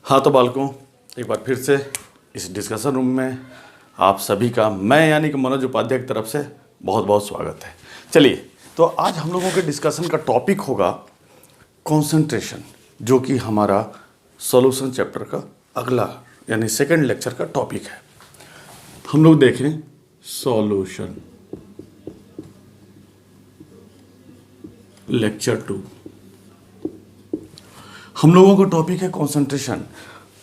हाँ तो बालकों, एक बार फिर से इस डिस्कशन रूम में आप सभी का मैं यानी कि मनोज उपाध्याय की तरफ से बहुत बहुत स्वागत है। चलिए, तो आज हम लोगों के डिस्कशन का टॉपिक होगा कंसंट्रेशन, जो कि हमारा सॉल्यूशन चैप्टर का अगला यानी सेकंड लेक्चर का टॉपिक है। हम लोग देखें सॉल्यूशन लेक्चर 2। हम लोगों का टॉपिक है कंसंट्रेशन।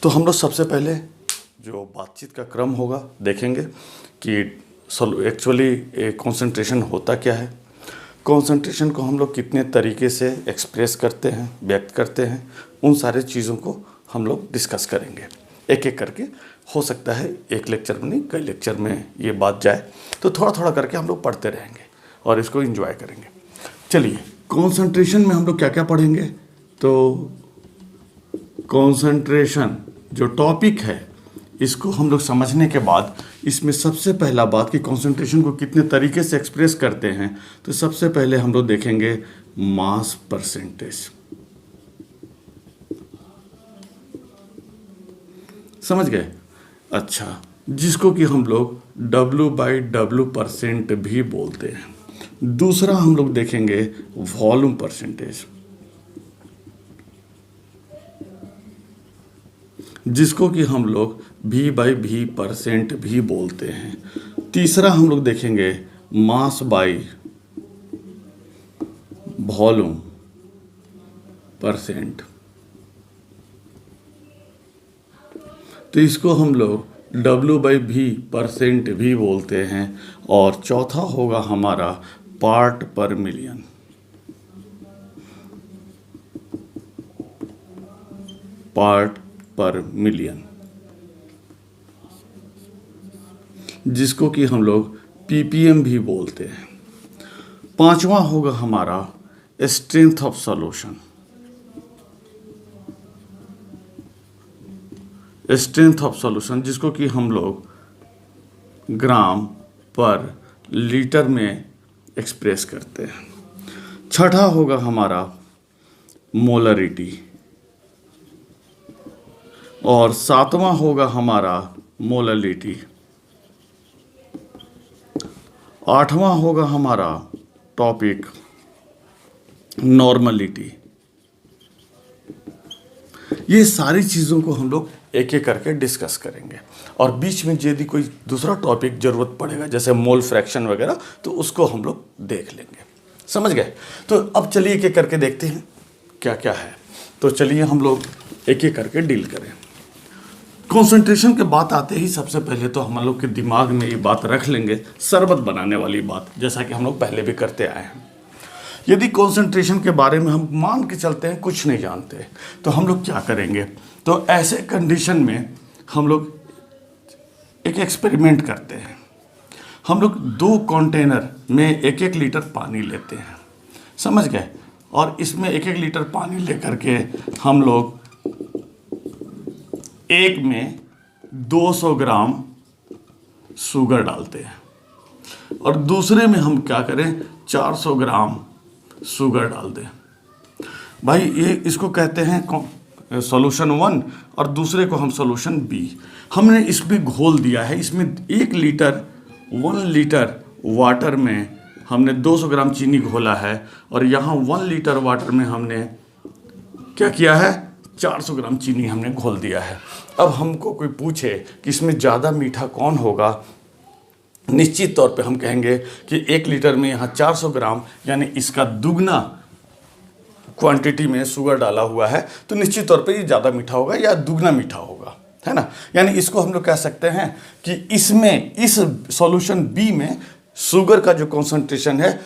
तो हम लोग सबसे पहले जो बातचीत का क्रम होगा देखेंगे कि एक्चुअली कंसंट्रेशन होता क्या है, कंसंट्रेशन को हम लोग कितने तरीके से एक्सप्रेस करते हैं, व्यक्त करते हैं, उन सारे चीज़ों को हम लोग डिस्कस करेंगे एक एक करके। हो सकता है एक लेक्चर में नहीं, कई लेक्चर में ये बात जाए, तो थोड़ा थोड़ा करके हम लोग पढ़ते रहेंगे और इसको एंजॉय करेंगे। चलिए, कंसंट्रेशन में हम लोग क्या क्या पढ़ेंगे। तो कंसंट्रेशन जो टॉपिक है, इसको हम लोग समझने के बाद इसमें सबसे पहला बात कि कंसंट्रेशन को कितने तरीके से एक्सप्रेस करते हैं, तो सबसे पहले हम लोग देखेंगे मास परसेंटेज। समझ गए? अच्छा, जिसको कि हम लोग W/W% भी बोलते हैं। दूसरा हम लोग देखेंगे वॉल्यूम परसेंटेज, जिसको कि हम लोग V/V% भी बोलते हैं। तीसरा हम लोग देखेंगे मास बाई वॉल्यूम परसेंट, तो इसको हम लोग W/V% भी बोलते हैं। और चौथा होगा हमारा पार्ट पर मिलियन, पार्ट पर मिलियन, जिसको कि हम लोग ppm भी बोलते हैं। पांचवा होगा हमारा strength of solution, strength of solution, जिसको कि हम लोग ग्राम पर लीटर में एक्सप्रेस करते हैं। छठा होगा हमारा मोलरिटी, और सातवां होगा हमारा मोललिटी। आठवां होगा हमारा टॉपिक नॉर्मलिटी। ये सारी चीज़ों को हम लोग एक एक करके डिस्कस करेंगे, और बीच में यदि कोई दूसरा टॉपिक ज़रूरत पड़ेगा जैसे मोल फ्रैक्शन वगैरह, तो उसको हम लोग देख लेंगे। समझ गए? तो अब चलिए एक एक करके देखते हैं क्या क्या है। तो चलिए हम लोग एक एक करके डील करें। कंसंट्रेशन के बात आते ही सबसे पहले तो हम लोग के दिमाग में ये बात रख लेंगे, शरबत बनाने वाली बात, जैसा कि हम लोग पहले भी करते आए हैं। यदि कंसंट्रेशन के बारे में हम मान के चलते हैं कुछ नहीं जानते, तो हम लोग क्या करेंगे। तो ऐसे कंडीशन में हम लोग एक एक्सपेरिमेंट करते हैं। हम लोग 2 कंटेनर में 1-1 लीटर पानी लेते हैं, समझ गए, और इसमें 1-1 लीटर पानी लेकर के हम लोग एक में 200 ग्राम शुगर डालते हैं, और दूसरे में हम क्या करें 400 ग्राम शुगर डाल दें। भाई ये इसको कहते हैं सॉल्यूशन 1, और दूसरे को हम सॉल्यूशन B। हमने इसमें घोल दिया है, इसमें 1 लीटर वाटर में हमने 200 ग्राम चीनी घोला है, और यहाँ 1 लीटर वाटर में हमने क्या किया है 400 ग्राम चीनी हमने घोल दिया है। अब हमको कोई पूछे कि इसमें ज़्यादा मीठा कौन होगा, निश्चित तौर पे हम कहेंगे कि 1 लीटर में यहाँ 400 ग्राम यानी इसका दुगना क्वांटिटी में शुगर डाला हुआ है, तो निश्चित तौर पे ये ज़्यादा मीठा होगा या दुगना मीठा होगा, है ना। यानी इसको हम लोग कह सकते हैं कि इसमें इस सॉल्यूशन B में शुगर का जो कॉन्सेंट्रेशन है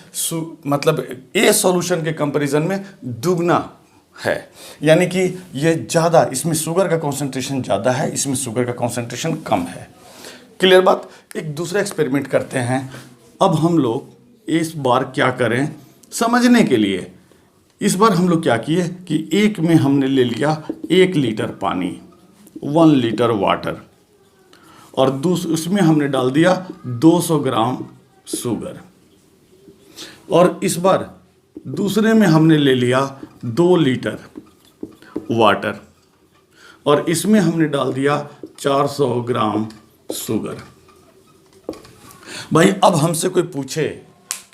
मतलब A सॉल्यूशन के कंपैरिजन में दुगना है, यानी कि ये ज़्यादा, इसमें शुगर का कॉन्सेंट्रेशन ज़्यादा है, इसमें शुगर का कॉन्सेंट्रेशन कम है। क्लियर बात? एक दूसरा एक्सपेरिमेंट करते हैं। अब हम लोग इस बार क्या करें समझने के लिए, इस बार हम लोग क्या किए कि एक में हमने ले लिया 1 लीटर पानी, 1 लीटर वाटर, और उसमें हमने डाल दिया 200 ग्राम शुगर, और इस बार दूसरे में हमने ले लिया 2 लीटर वाटर, और इसमें हमने डाल दिया 400 ग्राम शुगर। भाई अब हमसे कोई पूछे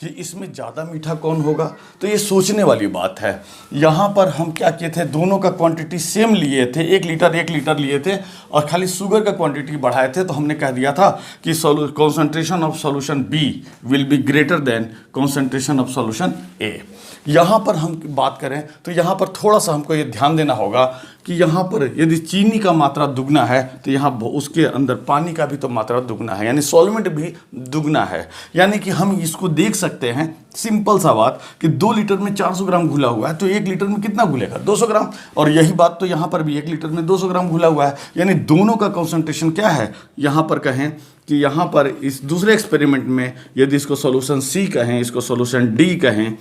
कि इसमें ज़्यादा मीठा कौन होगा, तो ये सोचने वाली बात है। यहाँ पर हम क्या किए थे, दोनों का क्वांटिटी सेम लिए थे, 1 लीटर लिए थे और खाली शुगर का क्वांटिटी बढ़ाए थे। तो हमने कह दिया था कि concentration of solution B will be greater than concentration of solution A. यहाँ पर हम बात करें तो यहाँ पर थोड़ा सा हमको ये ध्यान देना होगा कि यहाँ पर यदि चीनी का मात्रा दुगना है तो यहाँ उसके अंदर पानी का भी तो मात्रा दुगना है, यानी सॉल्वेंट भी दुगना है। यानी कि हम इसको देख सकते हैं, सिंपल सा बात कि 2 लीटर में 400 ग्राम घुला हुआ है तो 1 लीटर में कितना घुलेगा, 200 ग्राम। और यही बात तो यहाँ पर भी 1 लीटर में 200 ग्राम घुला हुआ है, यानी दोनों का कॉन्सेंट्रेशन क्या है। यहाँ पर कहें कि यहाँ पर इस दूसरे एक्सपेरिमेंट में यदि इसको सॉल्यूशन सी कहें, इसको सॉल्यूशन डी कहें,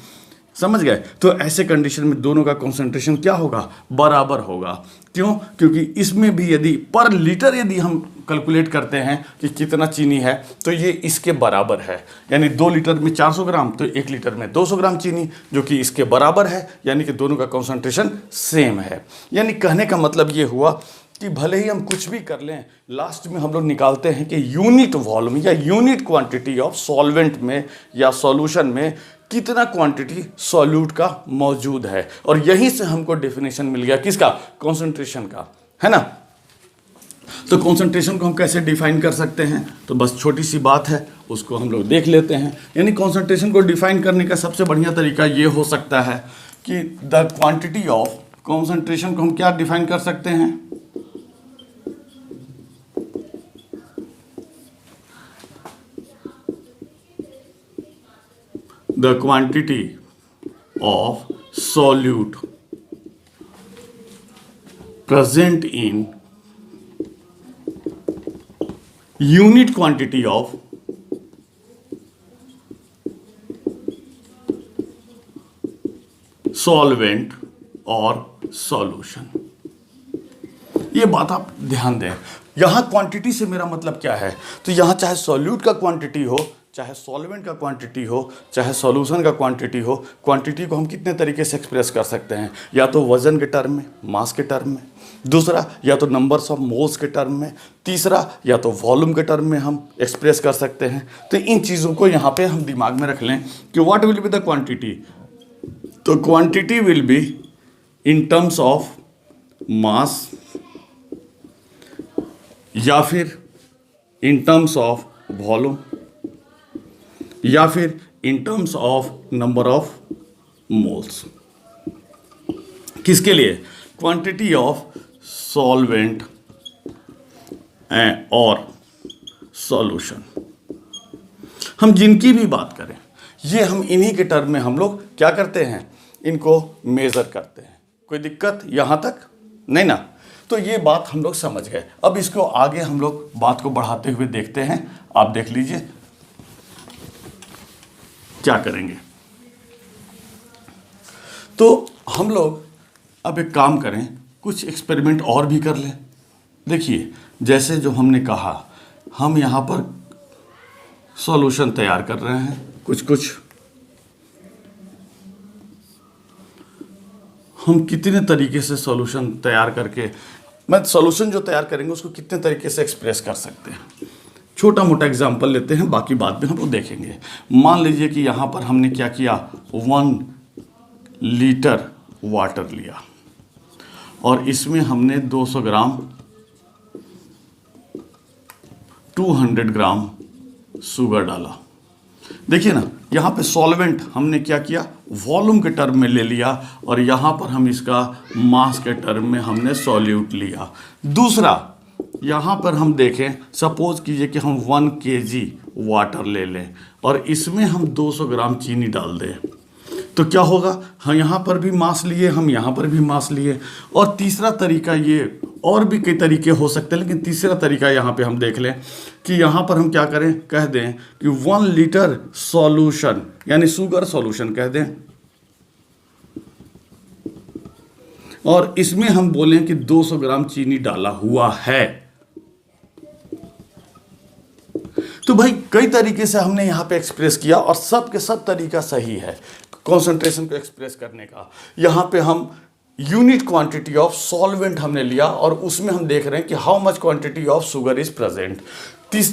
समझ गए, तो ऐसे कंडीशन में दोनों का कॉन्सेंट्रेशन क्या होगा, बराबर होगा। क्यों? क्योंकि इसमें भी यदि पर लीटर यदि हम कैलकुलेट करते हैं कि कितना चीनी है तो ये इसके बराबर है, यानी 2 लीटर में 400 ग्राम तो 1 लीटर में 200 ग्राम चीनी, जो कि इसके बराबर है, यानी कि दोनों का कॉन्सेंट्रेशन सेम है। यानी कहने का मतलब ये हुआ कि भले ही हम कुछ भी कर लें, लास्ट में हम लोग निकालते हैं कि यूनिट वॉल्यूम या यूनिट क्वांटिटी ऑफ सॉल्वेंट में या सॉल्यूशन में कितना क्वांटिटी सॉल्यूट का मौजूद है। और यहीं से हमको डेफिनेशन मिल गया किसका, कॉन्सेंट्रेशन का, है ना। तो कॉन्सेंट्रेशन को हम कैसे डिफाइन कर सकते हैं, तो बस छोटी सी बात है, उसको हम लोग देख लेते हैं। यानी कॉन्सेंट्रेशन को डिफाइन करने का सबसे बढ़िया तरीका ये हो सकता है कि द क्वांटिटी ऑफ, कॉन्सेंट्रेशन को हम क्या डिफाइन कर सकते हैं, the quantity of solute present in unit quantity of solvent और solution। ये बात आप ध्यान दें। यहां क्वांटिटी से मेरा मतलब क्या है, तो यहां चाहे सॉल्यूट का क्वांटिटी हो, चाहे सॉल्वेंट का क्वांटिटी हो, चाहे सॉल्यूशन का क्वांटिटी हो, क्वांटिटी को हम कितने तरीके से एक्सप्रेस कर सकते हैं, या तो वजन के टर्म में, मास के टर्म में, दूसरा या तो नंबर्स ऑफ मोल्स के टर्म में, तीसरा या तो वॉल्यूम के टर्म में हम एक्सप्रेस कर सकते हैं। तो इन चीज़ों को यहाँ पे हम दिमाग में रख लें कि what will be the quantity, तो quantity will be in terms of mass या फिर इन टर्म्स ऑफ वॉल्यूम या फिर in terms of number of moles. किसके लिए, क्वांटिटी ऑफ सॉल्वेंट और सॉल्यूशन। हम जिनकी भी बात करें, ये हम इन्हीं के टर्म में हम लोग क्या करते हैं, इनको मेजर करते हैं। कोई दिक्कत यहाँ तक नहीं ना। तो ये बात हम लोग समझ गए। अब इसको आगे हम लोग बात को बढ़ाते हुए देखते हैं। आप देख लीजिए क्या करेंगे। तो हम लोग अब एक काम करें, कुछ एक्सपेरिमेंट और भी कर लें। देखिए, जैसे जो हमने कहा, हम यहाँ पर सॉल्यूशन तैयार कर रहे हैं, कुछ हम कितने तरीके से सॉल्यूशन तैयार करके, मैं सॉल्यूशन जो तैयार करेंगे उसको कितने तरीके से एक्सप्रेस कर सकते हैं। छोटा मोटा एग्जांपल लेते हैं, बाकी बाद में हम लोग देखेंगे। मान लीजिए कि यहाँ पर हमने क्या किया, 1 लीटर वाटर लिया और इसमें हमने 200 ग्राम 200 ग्राम शुगर डाला। देखिए ना, यहाँ पे सॉल्वेंट हमने क्या किया, वॉल्यूम के टर्म में ले लिया और यहाँ पर हम इसका मास के टर्म में हमने सॉल्यूट लिया। दूसरा, यहाँ पर हम देखें, सपोज कीजिए कि हम 1 kg वाटर ले लें और इसमें हम 200 ग्राम चीनी डाल दें, तो क्या होगा, हम यहाँ पर भी मास लिए, हम यहाँ पर भी मास लिए। और तीसरा तरीका, ये और भी कई तरीके हो सकते हैं, लेकिन तीसरा तरीका यहाँ पे हम देख लें कि यहाँ पर हम क्या करें, कह दें कि 1 लीटर सॉल्यूशन यानी शुगर सॉल्यूशन कह दें और इसमें हम बोलें कि 200 ग्राम चीनी डाला हुआ है। तो भाई कई तरीके से हमने यहाँ पे एक्सप्रेस किया और सब के सब तरीका सही है कॉन्सेंट्रेशन को एक्सप्रेस करने का। यहाँ पे हम यूनिट क्वांटिटी ऑफ सॉल्वेंट हमने लिया और उसमें हम देख रहे हैं कि how much quantity of sugar is present.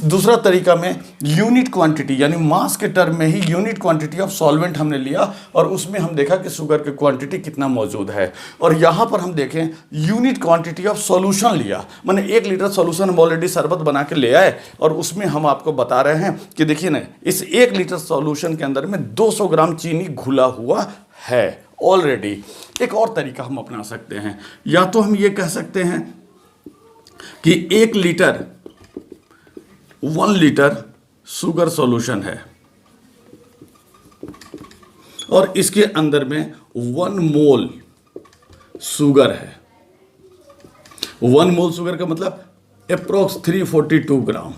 दूसरा तरीका में यूनिट क्वांटिटी यानी मास के टर्म में ही यूनिट क्वांटिटी ऑफ सॉल्वेंट हमने लिया और उसमें हम देखा कि शुगर की क्वांटिटी कितना मौजूद है। और यहाँ पर हम देखें यूनिट क्वांटिटी ऑफ सॉल्यूशन लिया, माने 1 लीटर सॉल्यूशन हम ऑलरेडी शरबत बना के ले आए और उसमें हम आपको बता रहे हैं कि देखिए ना, इस 1 लीटर सॉल्यूशन के अंदर में 200 ग्राम चीनी घुला हुआ है ऑलरेडी। एक और तरीका हम अपना सकते हैं, या तो हम ये कह सकते हैं कि 1 लीटर शुगर सॉल्यूशन है और इसके अंदर में 1 मोल शुगर है। 1 मोल शुगर का मतलब अप्रोक्स 342 ग्राम।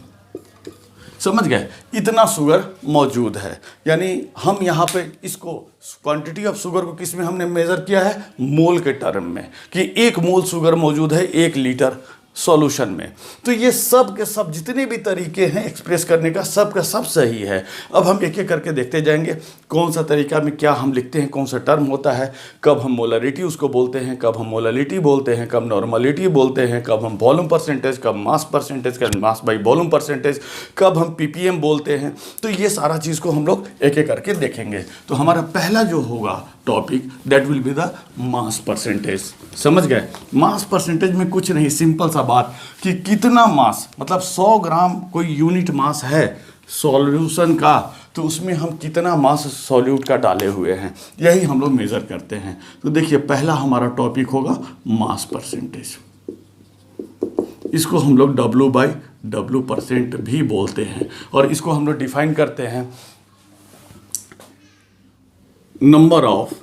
समझ गए, इतना शुगर मौजूद है। यानी हम यहाँ पे इसको क्वांटिटी ऑफ शुगर को किस में हमने मेजर किया है, मोल के टर्म में, कि 1 मोल शुगर मौजूद है 1 लीटर सॉल्यूशन में। तो ये सब के सब जितने भी तरीके हैं एक्सप्रेस करने का, सब का सब सही है। अब हम एक एक करके देखते जाएंगे कौन सा तरीका में क्या हम लिखते हैं, कौन सा टर्म होता है, कब हम मोलरिटी उसको बोलते हैं, कब हम मोलरिटी बोलते हैं, कब नॉर्मलिटी बोलते हैं, कब हम वॉल्यूम परसेंटेज, कब मास परसेंटेज, कब मास बाई वॉल्यूम परसेंटेज, कब हम पीपीएम बोलते हैं। तो ये सारा चीज़ को हम लोग एक एक करके देखेंगे। तो हमारा पहला जो होगा topic that will be the mass percentage. समझ गए, मास परसेंटेज में कुछ नहीं, सिंपल सा बात कि कितना मास, मतलब 100 ग्राम कोई यूनिट मास है सॉल्यूशन का, तो उसमें हम कितना मास सॉल्यूट का डाले हुए हैं, यही हम लोग मेजर करते हैं। तो देखिए पहला हमारा टॉपिक होगा मास परसेंटेज। इसको हम लोग W/W% भी बोलते हैं और इसको हम लोग डिफाइन करते हैं number of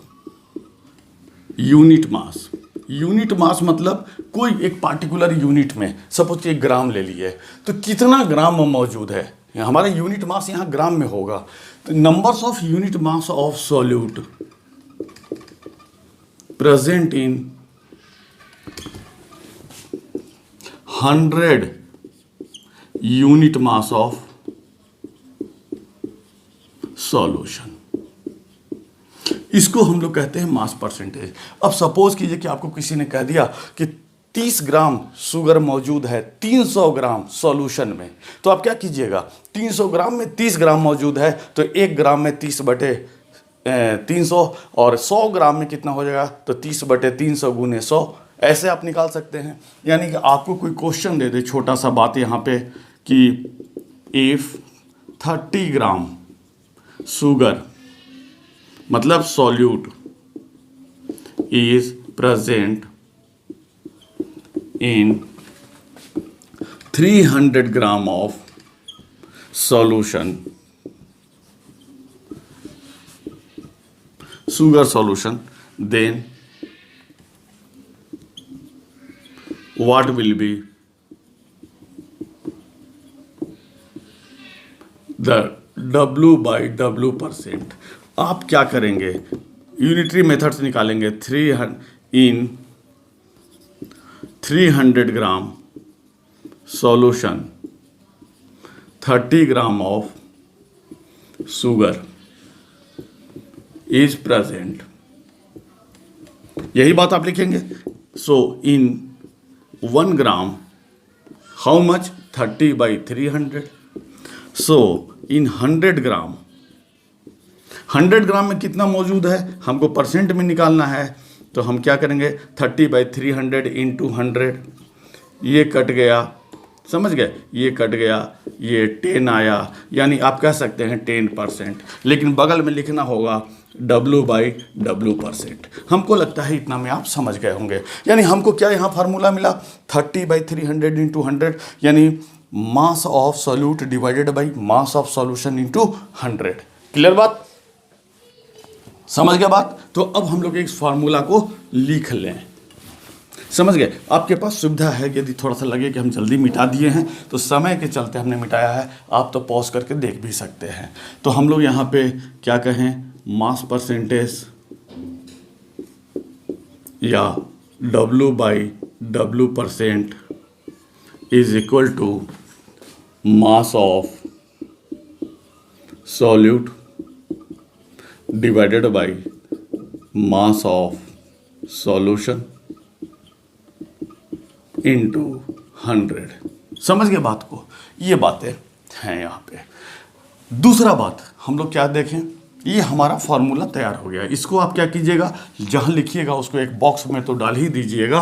unit mass. Unit mass मतलब कोई एक पार्टिकुलर यूनिट में, सपोज 1 ग्राम ले लिए, तो कितना ग्राम मौजूद है, हमारा यूनिट मास यहाँ ग्राम में होगा। तो numbers of unit mass of solute present in 100 unit mass of solution, इसको हम लोग कहते हैं मास परसेंटेज। अब सपोज कीजिए कि आपको किसी ने कह दिया कि 30 ग्राम शुगर मौजूद है 300 ग्राम सॉल्यूशन में, तो आप क्या कीजिएगा, 300 ग्राम में 30 ग्राम मौजूद है तो 1 ग्राम में 30/300 और 100 ग्राम में कितना हो जाएगा, तो 30/300 × 100, ऐसे आप निकाल सकते हैं। यानी कि आपको कोई क्वेश्चन दे दे, छोटा सा बात यहाँ पे, कि इफ 30 ग्राम शुगर मतलब solute is present in 300 gram of solution, sugar solution, then what will be the W/W%? आप क्या करेंगे, यूनिटरी मेथड से निकालेंगे। 300 gram solution 30 gram of sugar is present, यही बात आप लिखेंगे। सो इन 1 ग्राम हाउ मच, 30/300। सो इन 100 ग्राम, 100 ग्राम में कितना मौजूद है हमको परसेंट में निकालना है, तो हम क्या करेंगे, 30/300 × 100, ये कट गया, समझ गए, ये कट गया, ये 10 आया, यानी आप कह सकते हैं 10%, लेकिन बगल में लिखना होगा W/W%। हमको लगता है इतना में आप समझ गए होंगे। यानी हमको क्या यहाँ फार्मूला मिला, 30/300 × 100, यानी मास of solute divided by mass of solution × 100। Clear बात, समझ गया बात। तो अब हम लोग इस फार्मूला को लिख लें, समझ गए। आपके पास सुविधा है, यदि थोड़ा सा लगे कि हम जल्दी मिटा दिए हैं तो समय के चलते हमने मिटाया है, आप तो पॉज करके देख भी सकते हैं। तो हम लोग यहाँ पे क्या कहें, मास परसेंटेज या W/W% is equal to mass of solute divided by mass of solution into 100। समझ गए बात को? ये बातें हैं यहाँ पे। दूसरा बात हम लोग क्या देखें, ये हमारा फॉर्मूला तैयार हो गया। इसको आप क्या कीजिएगा, जहाँ लिखिएगा उसको एक बॉक्स में तो डाल ही दीजिएगा,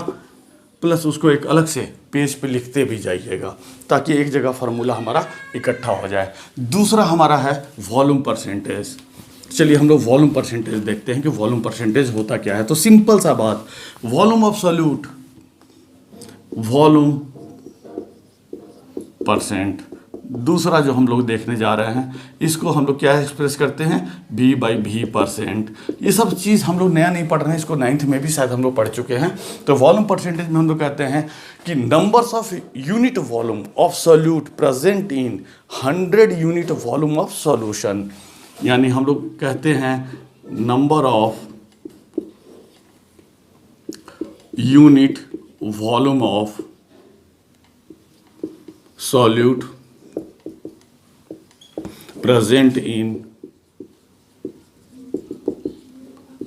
प्लस उसको एक अलग से पेज पे लिखते भी जाइएगा, ताकि एक जगह फार्मूला हमारा इकट्ठा हो जाए। दूसरा हमारा है वॉल्यूम परसेंटेज। चलिए हम लोग वॉल्यूम परसेंटेज देखते हैं कि वॉल्यूम परसेंटेज होता क्या है। तो सिंपल सा बात, volume of solute, volume percent. दूसरा जो हम लोग देखने जा रहे हैं, इसको हम लोग क्या एक्सप्रेस करते हैं, V/V%। ये सब चीज़ हम लोग नया नहीं पढ़ रहे हैं, इसको 9th में भी शायद हम लोग पढ़ चुके हैं। तो वॉल्यूम परसेंटेज में हम लोग कहते हैं कि numbers of unit volume of solute present in 100 unit volume of solution. यानी हम लोग कहते हैं number of unit volume of solute present in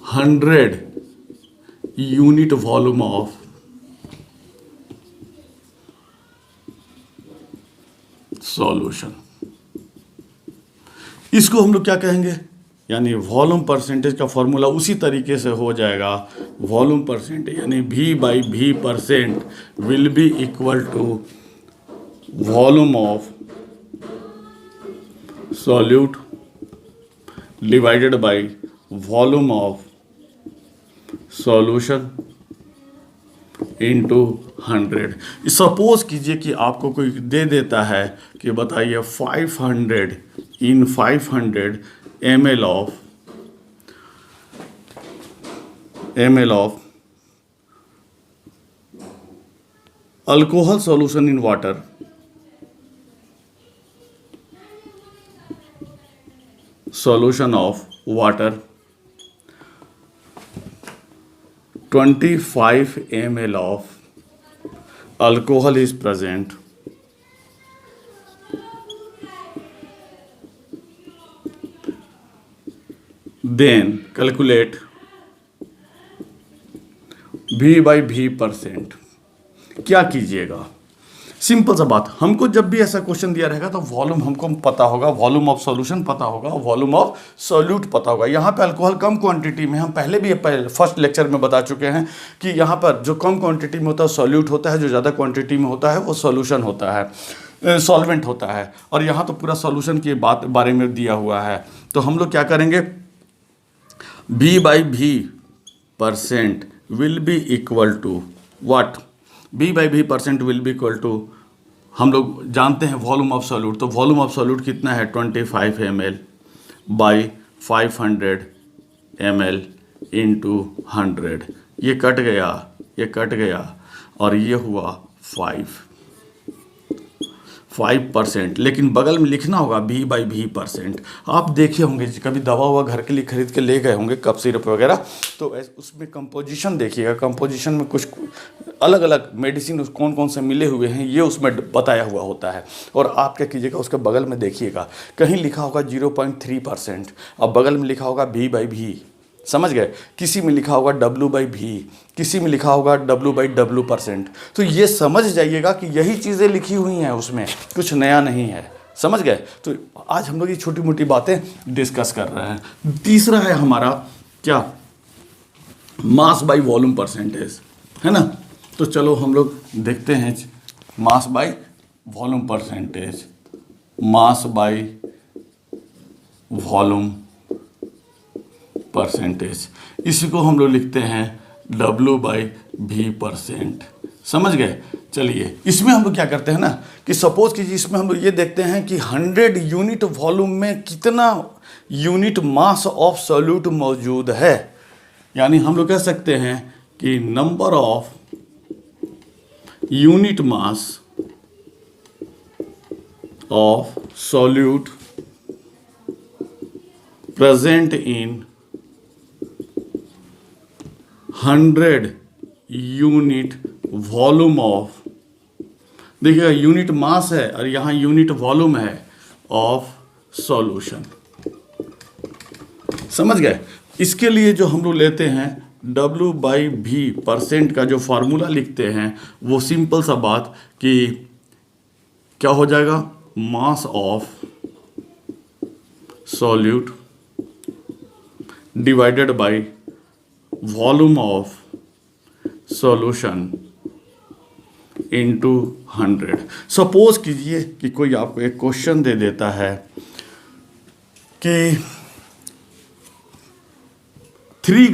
100 unit volume of solution। इसको हम लोग क्या कहेंगे, यानी वॉल्यूम परसेंटेज का फॉर्मूला उसी तरीके से हो जाएगा। वॉल्यूम परसेंटेज यानी V/V% will be equal to volume of solute divided by volume of solution into 100। Suppose कीजिए कि आपको कोई दे देता है कि बताइए 500 in 500 ml of alcohol solution in water, solution of water 25 ml of alcohol is present, then calculate V/V%। क्या कीजिएगा, सिंपल सा बात, हमको जब भी ऐसा क्वेश्चन दिया रहेगा तो वॉल्यूम हमको पता होगा, वॉल्यूम ऑफ सॉल्यूशन पता होगा, वॉल्यूम ऑफ सॉल्यूट पता होगा। यहाँ पे अल्कोहल कम क्वांटिटी में, हम पहले भी फर्स्ट लेक्चर में बता चुके हैं कि यहाँ पर जो कम क्वांटिटी में होता है सॉल्यूट होता है, जो ज़्यादा क्वांटिटी में होता है वो सॉल्यूशन होता है, सॉल्वेंट होता है। और यहाँ तो पूरा सॉल्यूशन के बारे में दिया हुआ है। तो हम लोग क्या करेंगे, V/V% will be equal to what, V/V% will be equal to, हम लोग जानते हैं वॉल्यूम ऑफ सॉल्यूट। तो वॉल्यूम ऑफ सॉल्यूट कितना है, 25 ml बाई 500 ml इंटू 100। ये कट गया, ये कट गया, और ये हुआ 5%। लेकिन बगल में लिखना होगा V/V%। आप देखे होंगे कभी दवा हुआ घर के लिए खरीद के ले गए होंगे, कफ सिरप वगैरह, तो उसमें कंपोजिशन देखिएगा, कंपोजिशन में कुछ अलग अलग मेडिसिन कौन कौन से मिले हुए हैं ये उसमें बताया हुआ होता है। और आप क्या कीजिएगा, उसके बगल में देखिएगा, कहीं लिखा होगा 0.3% और बगल में लिखा होगा V/V, समझ गए, किसी में लिखा होगा W/V, किसी में लिखा होगा W/W%। तो ये समझ जाइएगा कि यही चीज़ें लिखी हुई हैं उसमें, कुछ नया नहीं है, समझ गए। तो आज हम लोग ये छोटी मोटी बातें डिस्कस कर रहे हैं। तीसरा है हमारा क्या, मास बाय वॉल्यूम परसेंटेज, है ना। तो चलो हम लोग देखते हैं mass by volume percentage, mass by volume percentage, इसको हम लोग लिखते हैं W/V%। समझ गए। चलिए इसमें हम लोग क्या करते हैं ना कि सपोज कीजिए इसमें हम लोग ये देखते हैं कि 100 यूनिट वॉल्यूम में कितना यूनिट मास ऑफ सॉल्यूट मौजूद है। यानी हम लोग कह सकते हैं कि number of unit mass of solute present in 100 unit volume of, देखिएगा यूनिट मास है और यहाँ यूनिट वॉल्यूम है ऑफ सॉल्यूशन। समझ गए। इसके लिए जो हम लोग लेते हैं W/V परसेंट का जो फार्मूला लिखते हैं वो सिंपल सा बात कि क्या हो जाएगा, मास of solute divided by volume of solution into 100। Suppose कीजिए कि कोई आपको एक क्वेश्चन दे देता है कि 3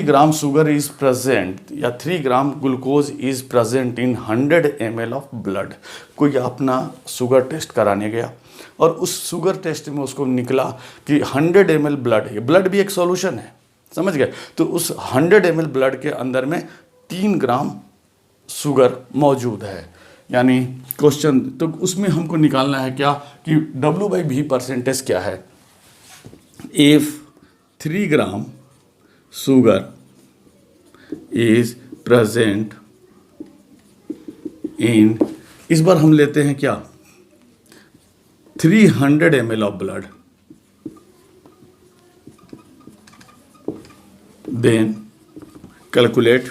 ग्राम शुगर इज प्रेजेंट या 3 gram glucose is present in 100 ml of blood. कोई अपना शुगर टेस्ट कराने गया और उस शुगर टेस्ट में उसको निकला कि 100 ml ब्लड है, ब्लड भी एक सॉल्यूशन है, समझ गए। तो उस 100 ml ब्लड के अंदर में 3 ग्राम शुगर मौजूद है, यानी क्वेश्चन तो उसमें हमको निकालना है क्या कि W/V परसेंटेज क्या है। If 3 gram sugar is present in, इस बार हम लेते हैं क्या 300 ml of blood, then calculate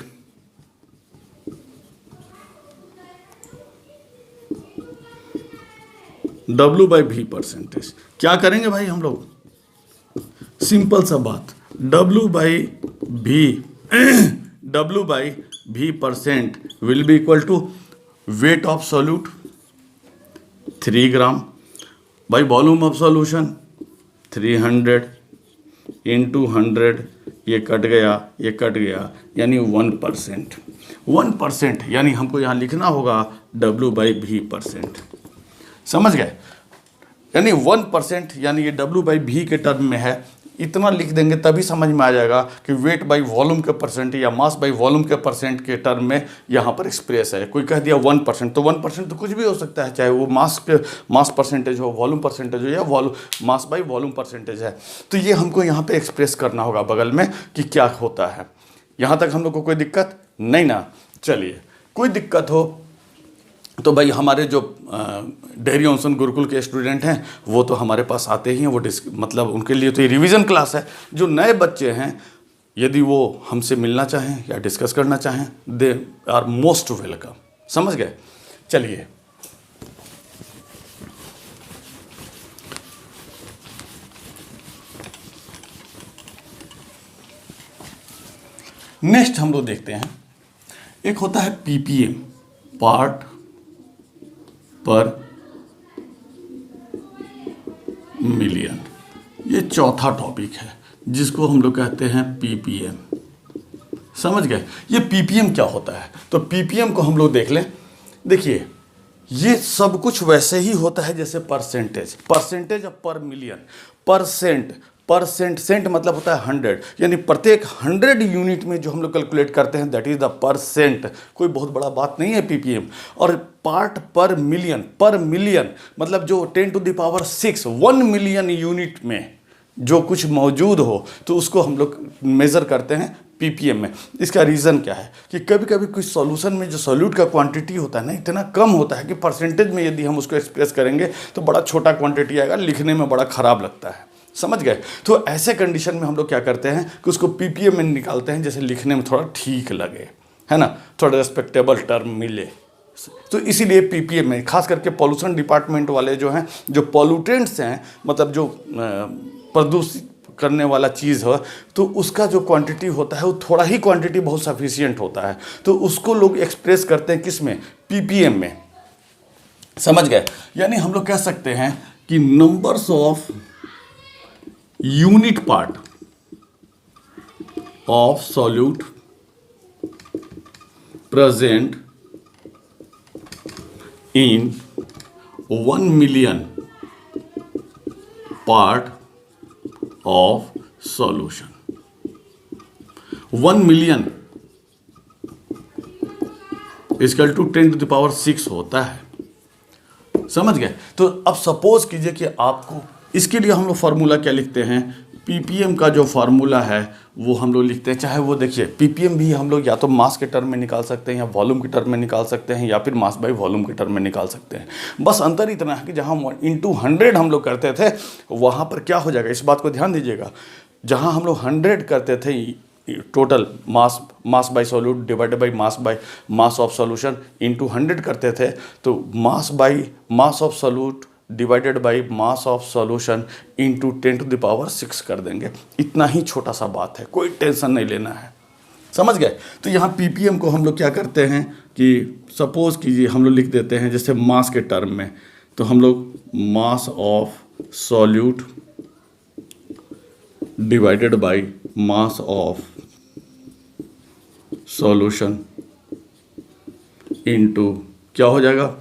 W/V percentage. क्या करेंगे भाई हम लोग, सिंपल सा बात, W/V percent will be equal to weight of solute 3 gram by volume of solution 300 into 100, ये कट गया यानी 1%। 1% यानी हमको यहाँ लिखना होगा W/V परसेंट, समझ गए। यानी 1% यानी ये W/V के टर्म में है, इतना लिख देंगे तभी समझ में आ जाएगा कि वेट बाई वॉल्यूम के परसेंट या मास बाई वॉल्यूम के परसेंट के टर्म में यहाँ पर एक्सप्रेस है। कोई कह दिया 1%, तो 1% तो कुछ भी हो सकता है, चाहे वो मास परसेंटेज हो, वॉल्यूम परसेंटेज हो, या मास बाई वॉल्यूम परसेंटेज है। तो ये हमको यहाँ पे एक्सप्रेस करना होगा बगल में कि क्या होता है। यहाँ तक हम लोग को कोई दिक्कत नहीं ना। चलिए, कोई दिक्कत हो तो भाई हमारे जो डेयरी ऑनसन गुरुकुल के स्टूडेंट हैं वो तो हमारे पास आते ही हैं, वो मतलब उनके लिए तो ये रिवीजन क्लास है। जो नए बच्चे हैं यदि वो हमसे मिलना चाहें या डिस्कस करना चाहें, दे आर मोस्ट वेलकम, समझ गए। चलिए, नेक्स्ट हम लोग देखते हैं, एक होता है PPM, पार्ट पर मिलियन। ये चौथा टॉपिक है जिसको हम लोग कहते हैं PPM, समझ गए। ये PPM क्या होता है, तो PPM को हम लोग देख लें। देखिए, ये सब कुछ वैसे ही होता है जैसे परसेंटेज ऑफ पर मिलियन। सेंट मतलब होता है 100, यानी प्रत्येक 100 यूनिट में जो हम लोग कैलकुलेट करते हैं दैट इज द परसेंट। कोई बहुत बड़ा बात नहीं है PPM। और पार्ट पर मिलियन मतलब जो 10⁶ 1 मिलियन यूनिट में जो कुछ मौजूद हो तो उसको हम लोग मेज़र करते हैं PPM में। इसका रीज़न क्या है कि कभी कभी कुछ सॉल्यूशन में जो सॉल्यूट का क्वांटिटी होता है ना, इतना कम होता है कि परसेंटेज में यदि हम उसको एक्सप्रेस करेंगे तो बड़ा छोटा क्वांटिटी आएगा, लिखने में बड़ा ख़राब लगता है, समझ गए। तो ऐसे कंडीशन में हम लोग क्या करते हैं कि उसको PPM में निकालते हैं, जैसे लिखने में थोड़ा ठीक लगे, है ना, थोड़ा रेस्पेक्टेबल टर्म मिले। तो इसीलिए PPM में खास करके पॉल्यूशन डिपार्टमेंट वाले जो हैं, जो पॉल्यूटेंट्स हैं, मतलब जो प्रदूषित करने वाला चीज़ हो, तो उसका जो क्वांटिटी होता है वो थोड़ा ही क्वांटिटी बहुत सफिशिएंट होता है, तो उसको लोग एक्सप्रेस करते हैं किस में, PPM में, समझ गए। यानी हम लोग कह सकते हैं कि numbers of unit part of solute present in 1 million part of solution. 1 million equal to 10⁶ होता है, समझ गए। तो अब सपोज कीजिए कि आपको, इसके लिए हम लोग फार्मूला क्या लिखते हैं, PPM का जो फार्मूला है वो हम लोग लिखते हैं, चाहे वो देखिए PPM भी हम लोग या तो मास के टर्म में निकाल सकते हैं या वॉल्यूम के टर्म में निकाल सकते हैं या फिर मास बाई वॉल्यूम के टर्म में निकाल सकते हैं। बस अंतर इतना है कि जहाँ इंटू 100 हम लोग करते थे वहाँ पर क्या हो जाएगा, इस बात को ध्यान दीजिएगा, जहाँ हम लोग 100 करते थे total mass by solute divided by mass of solution into 100 करते थे, तो mass by mass of solute divided by mass of solution into 10⁶ कर देंगे। इतना ही छोटा सा बात है, कोई टेंशन नहीं लेना है, समझ गए। तो यहाँ पीपीएम को हम लोग क्या करते हैं कि सपोज कीजिए हम लोग लिख देते हैं जैसे मास के टर्म में, तो हम लोग मास of solute divided by mass of solution into क्या हो जाएगा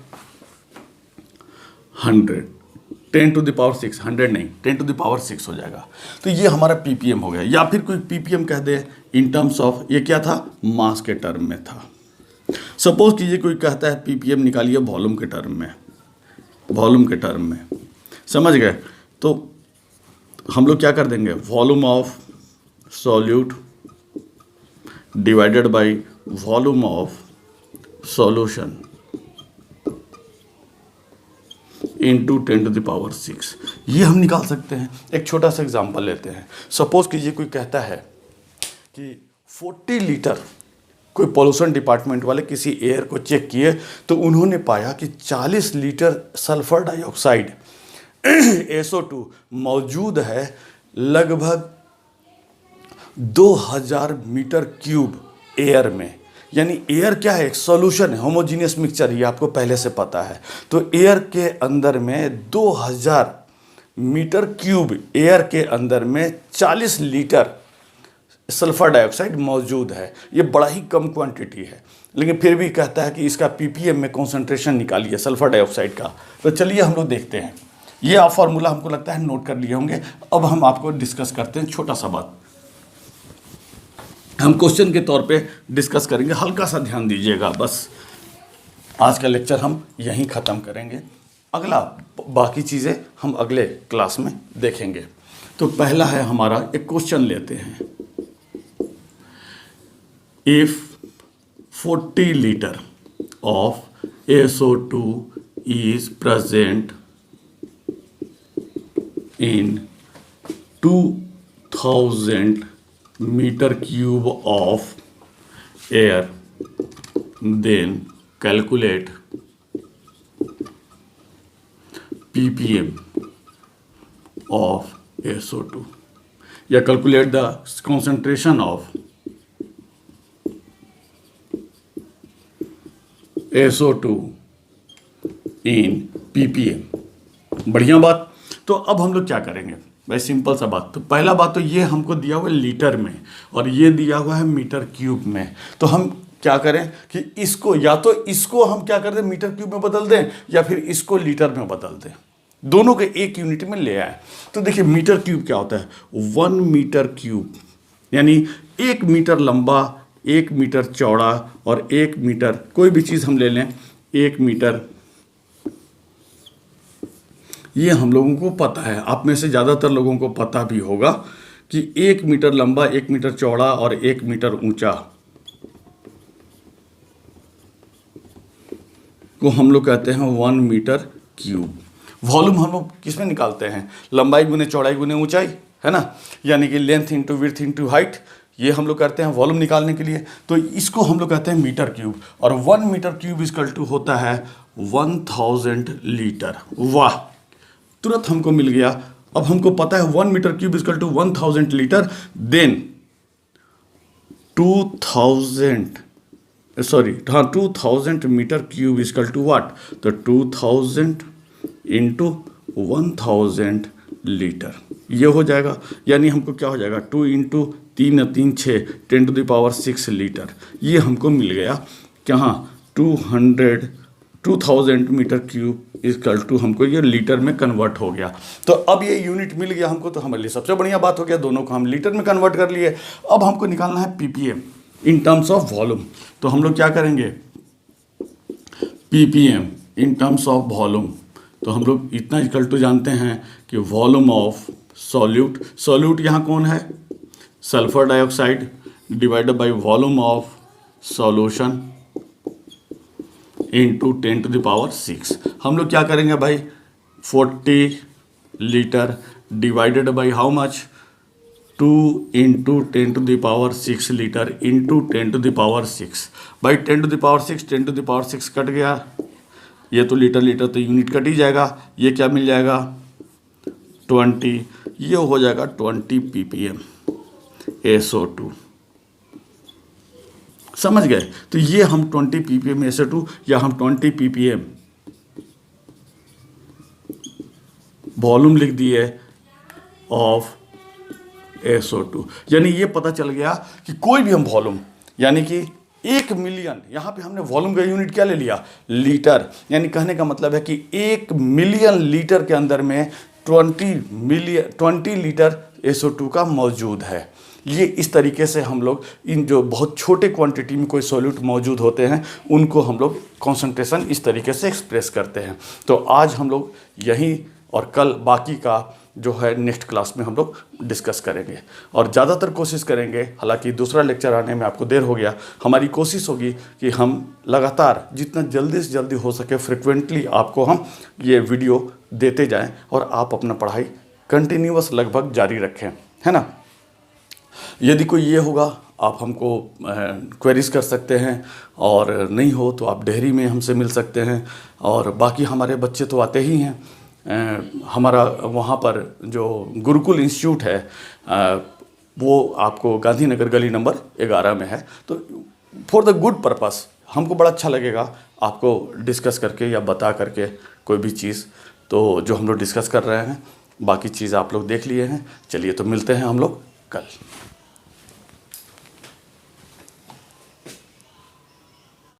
100, 10⁶, 100 नहीं 10⁶ हो जाएगा। तो ये हमारा पीपीएम हो गया। या फिर कोई पीपीएम कह दे इन टर्म्स ऑफ, ये क्या था मास के टर्म में था। सपोज कीजिए कोई कहता है पीपीएम निकालिए वॉल्यूम के टर्म में, वॉल्यूम के टर्म में, समझ गए। तो हम लोग क्या कर देंगे, volume of solute divided by volume of solution into 10⁶, ये हम निकाल सकते हैं। एक छोटा सा एग्जांपल लेते हैं। सपोज कीजिए कोई कहता है कि 40 लीटर, कोई पॉल्यूशन डिपार्टमेंट वाले किसी एयर को चेक किए तो उन्होंने पाया कि 40 लीटर सल्फर डाइऑक्साइड SO2 मौजूद है लगभग 2000 मीटर क्यूब एयर में। यानी एयर क्या है, एक सॉल्यूशन है, होमोजीनियस मिक्सचर, ये आपको पहले से पता है। तो एयर के अंदर में 2000 मीटर क्यूब एयर के अंदर में 40 लीटर सल्फर डाइऑक्साइड मौजूद है। ये बड़ा ही कम क्वांटिटी है, लेकिन फिर भी कहता है कि इसका पीपीएम में कॉन्सेंट्रेशन निकालिए सल्फर डाइऑक्साइड का। तो चलिए हम लोग देखते हैं। ये आप फार्मूला हमको लगता है नोट कर लिए होंगे। अब हम आपको डिस्कस करते हैं छोटा सा बात, हम क्वेश्चन के तौर पे डिस्कस करेंगे, हल्का सा ध्यान दीजिएगा बस। आज का लेक्चर हम यहीं ख़त्म करेंगे, अगला बाकी चीज़ें हम अगले क्लास में देखेंगे। तो पहला है हमारा, एक क्वेश्चन लेते हैं। If 40 litre of SO2 is present in 2000 meter cube of air, then calculate ppm of SO2, या calculate the concentration of SO2 in ppm। बढ़िया बात। तो अब हम लोग क्या करेंगे भाई, सिंपल सा बात। तो पहला बात तो ये हमको दिया हुआ है लीटर में और ये दिया हुआ है मीटर क्यूब में। तो हम क्या करें कि इसको, या तो इसको हम क्या कर दें मीटर क्यूब में बदल दें, या फिर इसको लीटर में बदल दें, दोनों के एक यूनिट में ले आए। तो देखिए मीटर क्यूब क्या होता है, 1 मीटर क्यूब यानी 1 मीटर लंबा, 1 मीटर चौड़ा और 1 मीटर, कोई भी चीज़ हम ले लें 1 मीटर, ये हम लोगों को पता है, आप में से ज़्यादातर लोगों को पता भी होगा कि 1 मीटर लंबा, 1 मीटर चौड़ा और 1 मीटर ऊंचा को हम लोग कहते हैं 1 मीटर क्यूब। वॉल्यूम हम लोग किस में निकालते हैं, लंबाई गुने चौड़ाई गुने ऊंचाई, है ना, यानी कि length into width into height, ये हम लोग करते हैं वॉल्यूम निकालने के लिए। तो इसको हम लोग कहते हैं मीटर क्यूब, और 1 मीटर क्यूब इक्वल टू होता है 1000 लीटर। वाह, तुरंत हमको मिल गया। अब हमको पता है 1 metre cube equal to 1000 litre, then 2000 metre cube equal to what, तो 2000 इंटू 1000 लीटर, ये हो जाएगा। यानी हमको क्या हो जाएगा, 2 इंटू 3 3 6 10⁶ लीटर, ये हमको मिल गया। कहाँ, 2000 मीटर क्यूब इक्वल टू, हमको ये लीटर में कन्वर्ट हो गया। तो अब ये यूनिट मिल गया हमको, तो हमारे लिए सबसे बढ़िया बात हो गया, दोनों को हम लीटर में कन्वर्ट कर लिए। अब हमको निकालना है ppm in terms of volume. तो हम लोग क्या करेंगे, ppm in terms of volume, तो हम लोग इतना इक्वल टू जानते हैं कि वॉल्यूम ऑफ सॉल्यूट, सॉल्यूट यहाँ कौन है, sulphur dioxide, divided by volume of solution into 10⁶। हम लोग क्या करेंगे भाई, 40 litre divided by how much, 2 × 10⁶ litre into 10⁶। भाई 10⁶ 10⁶ कट गया, ये तो लीटर लीटर तो यूनिट कट ही जाएगा, ये क्या मिल जाएगा 20, ये हो जाएगा 20 ppm SO2। समझ गए? तो ये हम 20 ppm SO2 या हम 20 ppm वॉल्यूम लिख दिए ऑफ SO2। यानी ये पता चल गया कि कोई भी हम वॉल्यूम, यानी कि 1 मिलियन, यहाँ पे हमने वॉल्यूम का यूनिट क्या ले लिया लीटर, यानी कहने का मतलब है कि 1 मिलियन लीटर के अंदर में 20 लीटर SO2 का मौजूद है। ये इस तरीके से हम लोग इन जो बहुत छोटे क्वांटिटी में कोई सॉल्यूट मौजूद होते हैं उनको हम लोग कॉन्सेंट्रेशन इस तरीके से एक्सप्रेस करते हैं। तो आज हम लोग यहीं, और कल बाकी का जो है नेक्स्ट क्लास में हम लोग डिस्कस करेंगे और ज़्यादातर कोशिश करेंगे, हालांकि दूसरा लेक्चर आने में आपको देर हो गया, हमारी कोशिश होगी कि हम लगातार जितना जल्दी से जल्दी हो सके फ्रिक्वेंटली आपको हम ये वीडियो देते जाएं और आप अपना पढ़ाई कंटिन्यूअस लगभग जारी रखें, है ना। यदि कोई ये होगा आप हमको क्वेरीज कर सकते हैं, और नहीं हो तो आप डेयरी में हमसे मिल सकते हैं। और बाकी हमारे बच्चे तो आते ही हैं, हमारा वहाँ पर जो गुरुकुल इंस्टीट्यूट है वो आपको गांधीनगर गली नंबर 11 में है। तो फॉर द गुड पर्पस हमको बड़ा अच्छा लगेगा आपको डिस्कस करके या बता करके कोई भी चीज़, तो जो हम लोग डिस्कस कर रहे हैं बाकी चीज़ आप लोग देख लिए हैं। चलिए तो मिलते हैं हम लोग कल।